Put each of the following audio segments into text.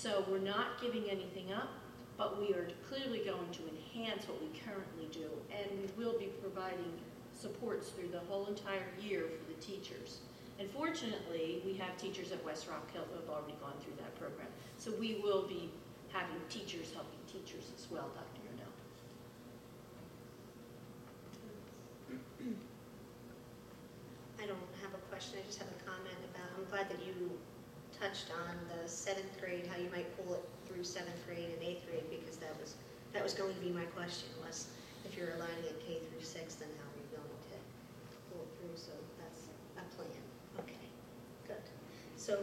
So we're not giving anything up, but we are clearly going to enhance what we currently do, and we will be providing supports through the whole entire year for the teachers. And fortunately, we have teachers at West Rock Hill who have already gone through that program. So we will be having teachers helping teachers as well, Dr. Urnell. I don't have a question, I just have a comment about, I'm glad that you touched on the 7th grade, how you might pull it through 7th grade and 8th grade, because that was going to be my question, was if you're aligning it K through 6, then how are you going to pull it through? So that's a plan. Okay, good. So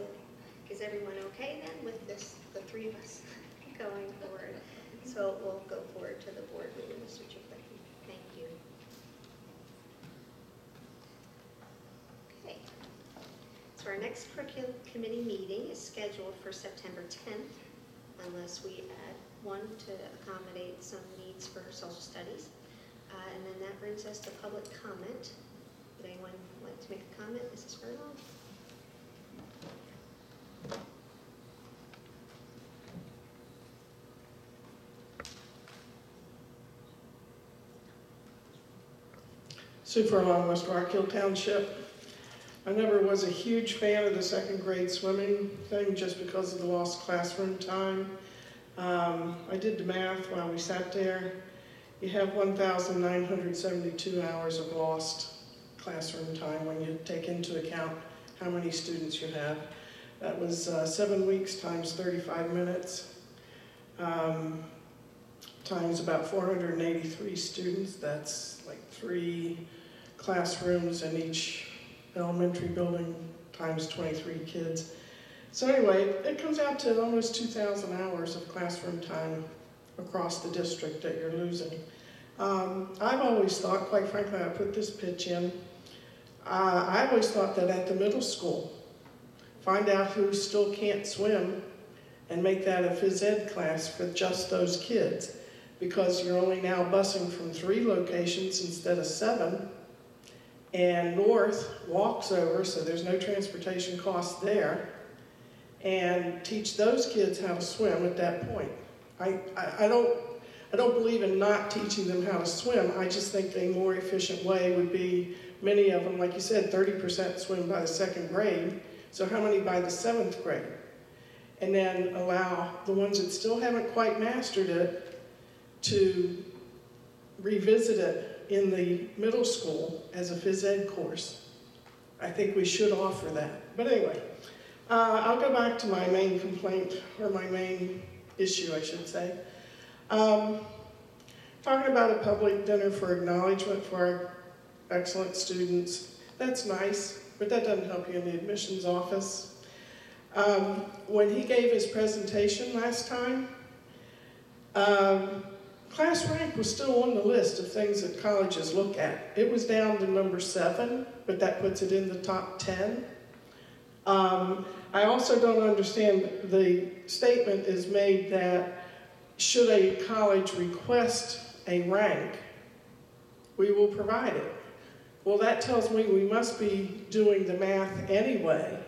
is everyone okay then with this, the 3 of us going forward? So we'll go forward to the board meeting, Mr. Chickley. Thank you. Okay. So our next curriculum committee meeting is scheduled for September 10th, unless we add one to accommodate some needs for social studies. And then that brings us to public comment. Would anyone like to make a comment? Mrs. Furlong? Sue Furlong, West Rock Hill Township. I never was a huge fan of the 2nd grade swimming thing just because of the lost classroom time. I did the math while we sat there. You have 1,972 hours of lost classroom time when you take into account how many students you have. That was 7 weeks times 35 minutes, times about 483 students. That's like 3 classrooms in each elementary building times 23 kids. So anyway, it comes out to almost 2,000 hours of classroom time across the district that you're losing. I've always thought, quite frankly, I put this pitch in, I always thought that at the middle school, find out who still can't swim and make that a phys ed class for just those kids, because you're only now busing from 3 locations instead of 7, and North walks over, so there's no transportation cost there, and teach those kids how to swim at that point. I don't believe in not teaching them how to swim. I just think a more efficient way would be, many of them, like you said, 30% swim by the 2nd grade, so how many by the 7th grade? And then allow the ones that still haven't quite mastered it to revisit it in the middle school as a phys ed course. I think we should offer that. But anyway, I'll go back to my main complaint, or my main issue, I should say. Talking about a public dinner for acknowledgement for our excellent students, that's nice, but that doesn't help you in the admissions office. When he gave his presentation last time, class rank was still on the list of things that colleges look at. It was down to number 7, but that puts it in the top 10. I also don't understand, the statement is made that should a college request a rank, we will provide it. Well, that tells me we must be doing the math anyway.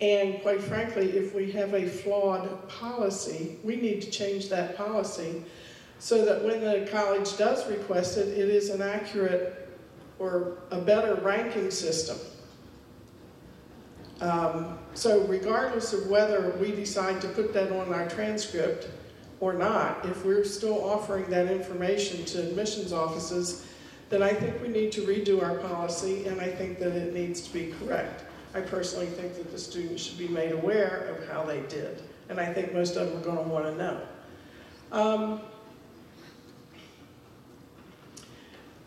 And quite frankly, if we have a flawed policy, we need to change that policy so that when the college does request it, it is an accurate or a better ranking system. So regardless of whether we decide to put that on our transcript or not, if we're still offering that information to admissions offices, then I think we need to redo our policy, and I think that it needs to be correct. I personally think that the students should be made aware of how they did, and I think most of them are going to want to know.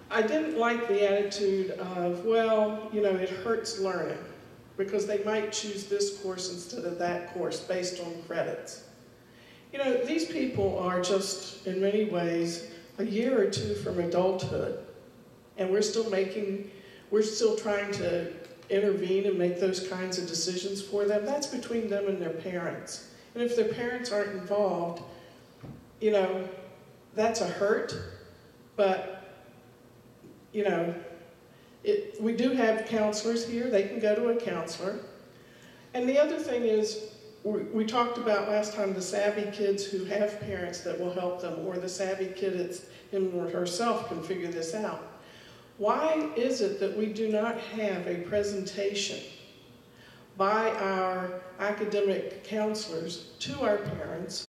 I didn't like the attitude of, well, you know, it hurts learning, because they might choose this course instead of that course based on credits. You know, these people are just, in many ways, a year or 2 from adulthood, and we're still trying to intervene and make those kinds of decisions for them. That's between them and their parents. And if their parents aren't involved, you know, that's a hurt, but, you know, we do have counselors here. They can go to a counselor. And the other thing is, we talked about last time the savvy kids who have parents that will help them, or the savvy kid that's him or herself can figure this out. Why is it that we do not have a presentation by our academic counselors to our parents